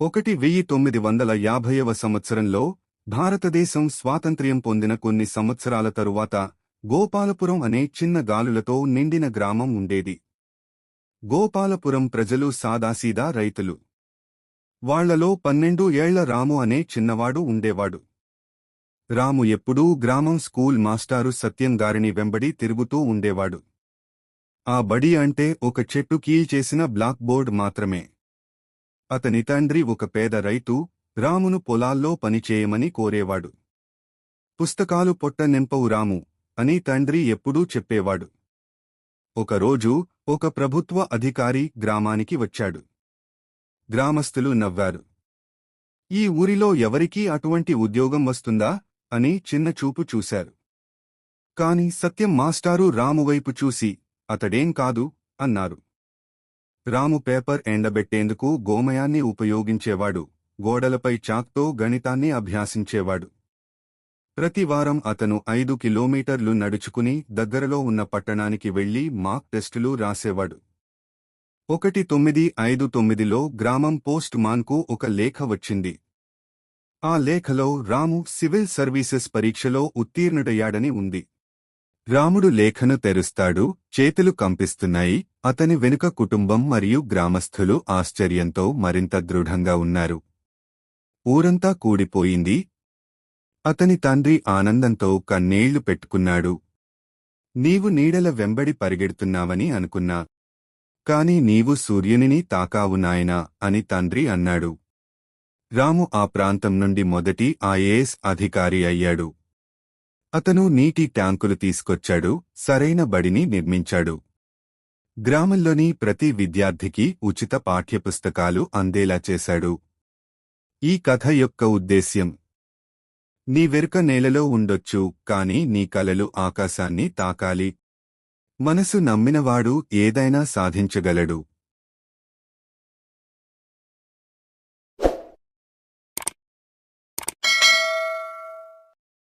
1950వ సంవత్సరంలో భారతదేశం స్వాతంత్ర్యం పొందిన కొన్ని సంవత్సరాల తరువాత గోపాలపురం అనే చిన్న గాలులతో నిండిన గ్రామం ఉండేది. గోపాలపురం ప్రజలు సాదాసీదా రైతులు. వాళ్లలో 12 ఏళ్ల రాము అనే చిన్నవాడు ఉండేవాడు. రాము ఎప్పుడూ గ్రామం స్కూల్ మాస్టారు సత్యం గారిని వెంబడి తిరుగుతూ ఉండేవాడు. ఆ బడి అంటే ఒక చెట్టు కీల్చేసిన బ్లాక్ బోర్డ్ మాత్రమే. అతని తండ్రి ఒక పేద రైతు, రామును పొలాల్లో పనిచేయమని కోరేవాడు. పుస్తకాలు పొట్ట నింపవు రాము అని తండ్రి ఎప్పుడూ చెప్పేవాడు. ఒకరోజు ఒక ప్రభుత్వ అధికారి గ్రామానికి వచ్చాడు. గ్రామస్తులు నవ్వారు. ఈ ఊరిలో ఎవరికీ అటువంటి ఉద్యోగం వస్తుందా అని చిన్నచూపు చూశారు. కాని సత్యం మాస్టారు రామువైపు చూసి, అతడేం కాదు అన్నారు. రాము పేపర్ ఎండబెట్టేందుకు గోమయాన్ని ఉపయోగించేవాడు. గోడలపై చాక్తో గణితాన్ని అభ్యాసించేవాడు. ప్రతివారం అతను 5 కిలోమీటర్లు నడుచుకుని దగ్గరలో ఉన్న పట్టణానికి వెళ్లి మాక్ టెస్టులు రాసేవాడు. 1959లో గ్రామం పోస్ట్ మాన్కు ఒక లేఖ వచ్చింది. ఆ లేఖలో రాము సివిల్ సర్వీసెస్ పరీక్షలో ఉత్తీర్ణుడయ్యాడని ఉంది. రాముడు లేఖను తెరుస్తాడు. చేతులు కంపిస్తున్నాయి. అతని వెనుక కుటుంబం మరియు గ్రామస్థులు ఆశ్చర్యంతో మరింత దృఢంగా ఉన్నారు. ఊరంతా కూడిపోయింది. అతని తండ్రి ఆనందంతో కన్నీళ్లు పెట్టుకున్నాడు. నీవు నీడల వెంబడి పరిగెడుతున్నావని అనుకున్నా. కాని నీవు సూర్యునిని తాకావు నాయనా అని తండ్రి అన్నాడు. రాము ఆ ప్రాంతం నుండి మొదటి ఐఏఎస్ అధికారి అయ్యాడు. అతను నీటి ట్యాంకులు తీసుకొచ్చాడు. సరైన బడిని నిర్మించాడు. గ్రామంలోని ప్రతి విద్యార్థికి ఉచిత పాఠ్యపుస్తకాలు అందేలా చేశాడు. ఈ కథ యొక్క ఉద్దేశ్యం: నీ వెనుక నేలలో ఉండొచ్చు, కాని నీ కలలు ఆకాశాన్ని తాకాలి. మనసు నమ్మినవాడు ఏదైనా సాధించగలడు.